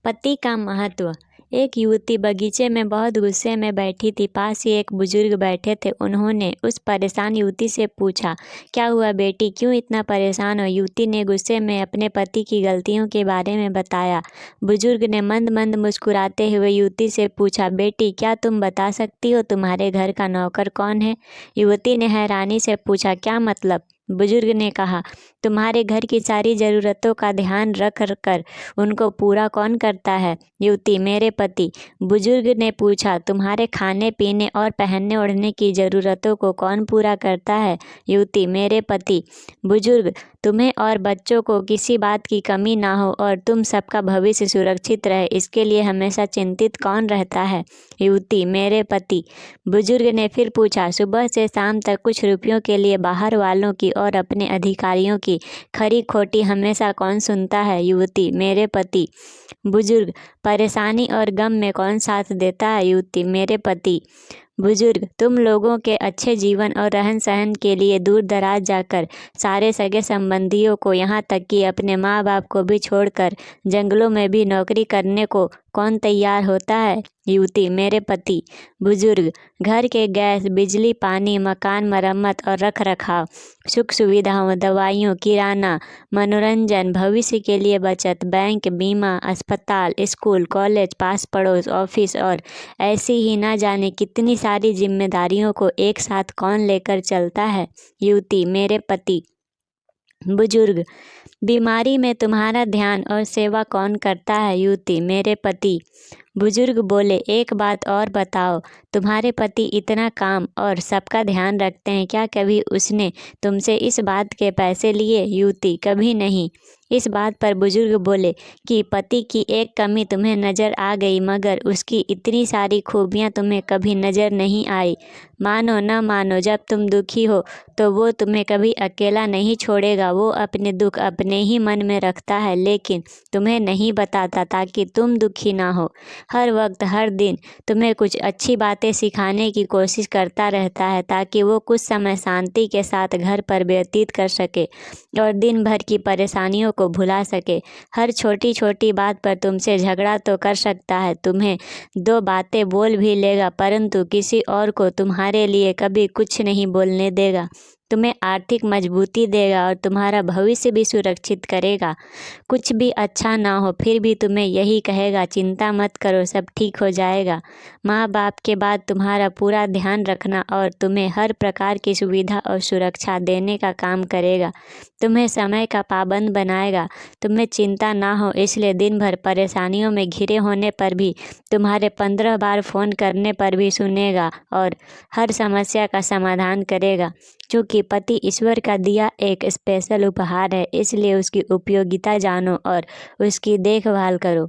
पति का महत्व। एक युवती बगीचे में बहुत गुस्से में बैठी थी। पास ही एक बुजुर्ग बैठे थे। उन्होंने उस परेशान युवती से पूछा, क्या हुआ बेटी, क्यों इतना परेशान हो? युवती ने गुस्से में अपने पति की गलतियों के बारे में बताया। बुजुर्ग ने मंद मंद मुस्कुराते हुए युवती से पूछा, बेटी क्या तुम बता सकती हो तुम्हारे घर का नौकर कौन है? युवती ने हैरानी से पूछा, क्या मतलब? बुजुर्ग ने कहा, तुम्हारे घर की सारी ज़रूरतों का ध्यान रख कर उनको पूरा कौन करता है? युवती, मेरे पति। बुजुर्ग ने पूछा, तुम्हारे खाने पीने और पहनने ओढ़ने की ज़रूरतों को कौन पूरा करता है? युवती, मेरे पति। बुजुर्ग, तुम्हें और बच्चों को किसी बात की कमी ना हो और तुम सबका भविष्य सुरक्षित रहे, इसके लिए हमेशा चिंतित कौन रहता है? युवती, मेरे पति। बुजुर्ग ने फिर पूछा, सुबह से शाम तक कुछ रुपयों के लिए बाहर वालों की और अपने अधिकारियों की खरी खोटी हमेशा कौन सुनता है? युवती, मेरे पति। बुजुर्ग, परेशानी और गम में कौन साथ देता है? युवती, मेरे पति। बुजुर्ग, तुम लोगों के अच्छे जीवन और रहन सहन के लिए दूर दराज जाकर सारे सगे संबंधियों को, यहाँ तक कि अपने माँ बाप को भी छोड़कर जंगलों में भी नौकरी करने को कौन तैयार होता है? युवती, मेरे पति। बुजुर्ग, घर के गैस, बिजली, पानी, मकान मरम्मत और रख रखाव, सुख सुविधाओं, दवाइयों, किराना, मनोरंजन, भविष्य के लिए बचत, बैंक, बीमा, अस्पताल, स्कूल, कॉलेज, पास पड़ोस, ऑफिस और ऐसी ही ना जाने कितनी सारी जिम्मेदारियों को एक साथ कौन लेकर चलता है? युवती, मेरे पति। बुजुर्ग, बीमारी में तुम्हारा ध्यान और सेवा कौन करता है? युवती, मेरे पति। बुजुर्ग बोले, एक बात और बताओ, तुम्हारे पति इतना काम और सबका ध्यान रखते हैं, क्या कभी उसने तुमसे इस बात के पैसे लिए? युवती, कभी नहीं। इस बात पर बुजुर्ग बोले कि पति की एक कमी तुम्हें नज़र आ गई, मगर उसकी इतनी सारी खूबियाँ तुम्हें कभी नज़र नहीं आई। मानो न मानो, जब तुम दुखी हो तो वो तुम्हें कभी अकेला नहीं छोड़ेगा। वो अपने दुख अपने ही मन में रखता है, लेकिन तुम्हें नहीं बताता ताकि तुम दुखी ना हो। हर वक्त हर दिन तुम्हें कुछ अच्छी बातें सिखाने की कोशिश करता रहता है ताकि वो कुछ समय शांति के साथ घर पर व्यतीत कर सके और दिन भर की परेशानियों को भुला सके। हर छोटी छोटी बात पर तुमसे झगड़ा तो कर सकता है, तुम्हें दो बातें बोल भी लेगा, परंतु किसी और को तुम्हारे लिए कभी कुछ नहीं बोलने देगा। तुम्हें आर्थिक मजबूती देगा और तुम्हारा भविष्य भी सुरक्षित करेगा। कुछ भी अच्छा ना हो फिर भी तुम्हें यही कहेगा, चिंता मत करो, सब ठीक हो जाएगा। माँ बाप के बाद तुम्हारा पूरा ध्यान रखना और तुम्हें हर प्रकार की सुविधा और सुरक्षा देने का काम करेगा। तुम्हें समय का पाबंद बनाएगा। तुम्हें चिंता ना हो इसलिए दिन भर परेशानियों में घिरे होने पर भी तुम्हारे 15 बार फ़ोन करने पर भी सुनेगा और हर समस्या का समाधान करेगा। क्योंकि पति ईश्वर का दिया एक स्पेशल उपहार है, इसलिए उसकी उपयोगिता जानो और उसकी देखभाल करो।